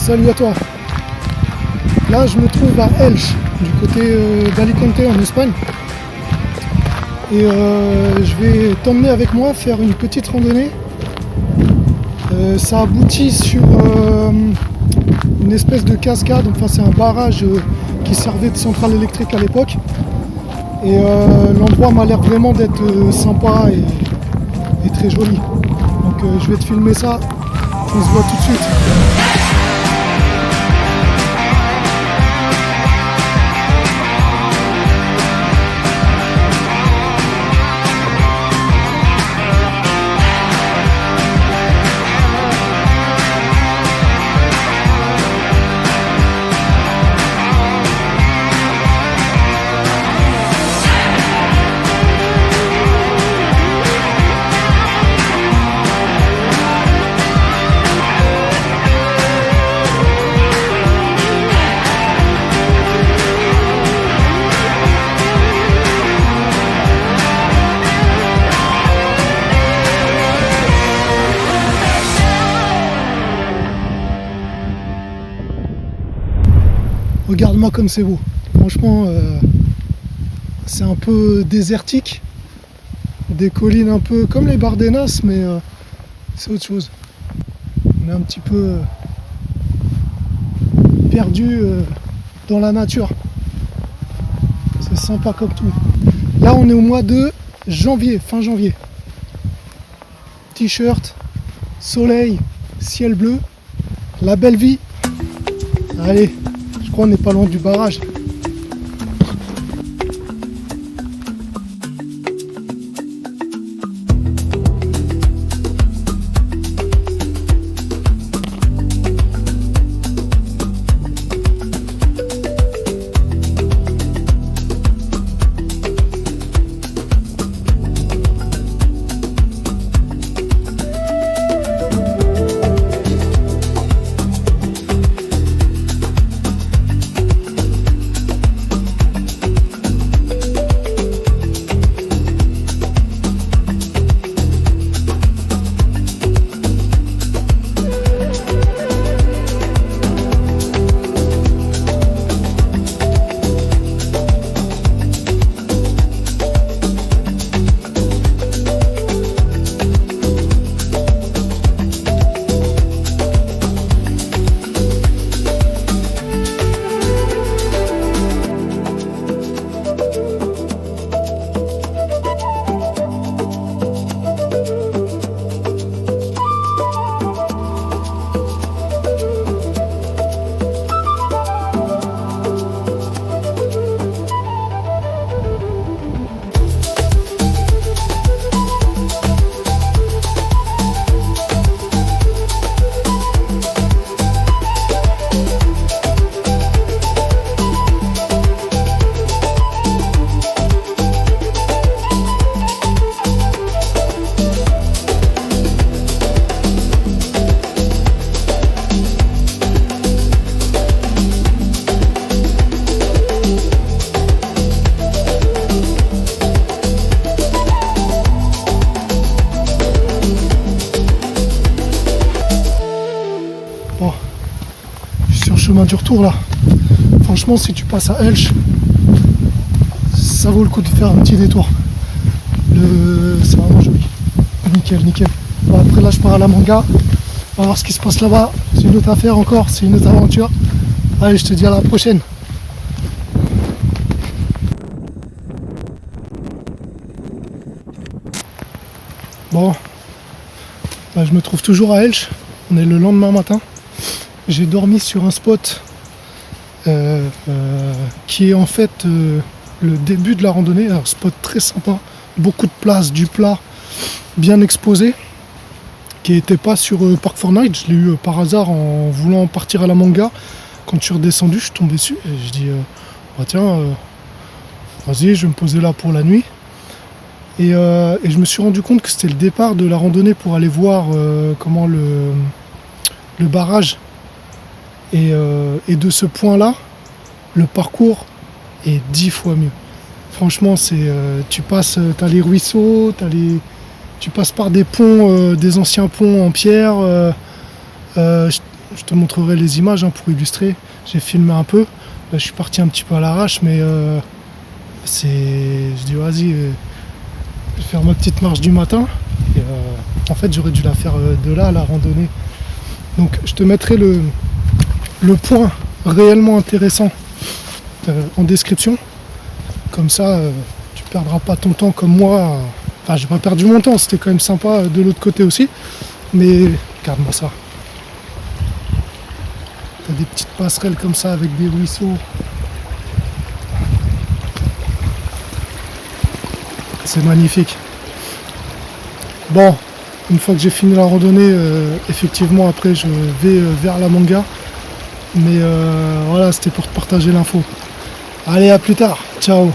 Salut à toi. Là je me trouve à Elche, du côté d'Alicante en Espagne. Et je vais t'emmener avec moi faire une petite randonnée. Ça aboutit sur une espèce de cascade, enfin c'est un barrage qui servait de centrale électrique à l'époque. Et l'endroit m'a l'air vraiment d'être sympa et très joli. Donc je vais te filmer ça, on se voit tout de suite. Regarde-moi comme c'est beau. Franchement, c'est un peu désertique. Des collines un peu comme les Bardenas, mais c'est autre chose. On est un petit peu perdu dans la nature. C'est sympa comme tout. Là, on est au mois de janvier, fin janvier. T-shirt, soleil, ciel bleu, la belle vie. Allez. On n'est pas loin du barrage. Chemin du retour là. Franchement, si tu passes à Elche, ça vaut le coup de faire un petit détour. C'est vraiment joli. Nickel, nickel. Bon, après là, je pars à la Manga. On va voir ce qui se passe là-bas. C'est une autre affaire encore, c'est une autre aventure. Allez, je te dis à la prochaine. Bon, là, je me trouve toujours à Elche. On est le lendemain matin. J'ai dormi sur un spot qui est en fait le début de la randonnée. Un spot très sympa, beaucoup de place, du plat, bien exposé, qui n'était pas sur Park Fortnite. Je l'ai eu par hasard en voulant partir à la Manga. Quand je suis redescendu, je suis tombé dessus et je dis bah tiens, vas-y, je vais me poser là pour la nuit. Et je me suis rendu compte que c'était le départ de la randonnée pour aller voir comment le barrage. Et de ce point-là, le parcours est 10 fois mieux. Franchement, tu passes, t'as les ruisseaux, tu passes par des ponts, des anciens ponts en pierre. je te montrerai les images pour illustrer. J'ai filmé un peu. Là, je suis parti un petit peu à l'arrache, mais je dis vas-y, je vais faire ma petite marche du matin. Et, en fait, j'aurais dû la faire de là, la randonnée. Donc, je te mettrai le point réellement intéressant en description. Comme ça, tu perdras pas ton temps comme moi. Enfin, j'ai pas perdu mon temps, c'était quand même sympa de l'autre côté aussi. Mais regarde-moi ça. T'as des petites passerelles comme ça avec des ruisseaux. C'est magnifique. Bon, une fois que j'ai fini la randonnée, effectivement après je vais vers la manga. Mais voilà, c'était pour te partager l'info. Allez, à plus tard. Ciao.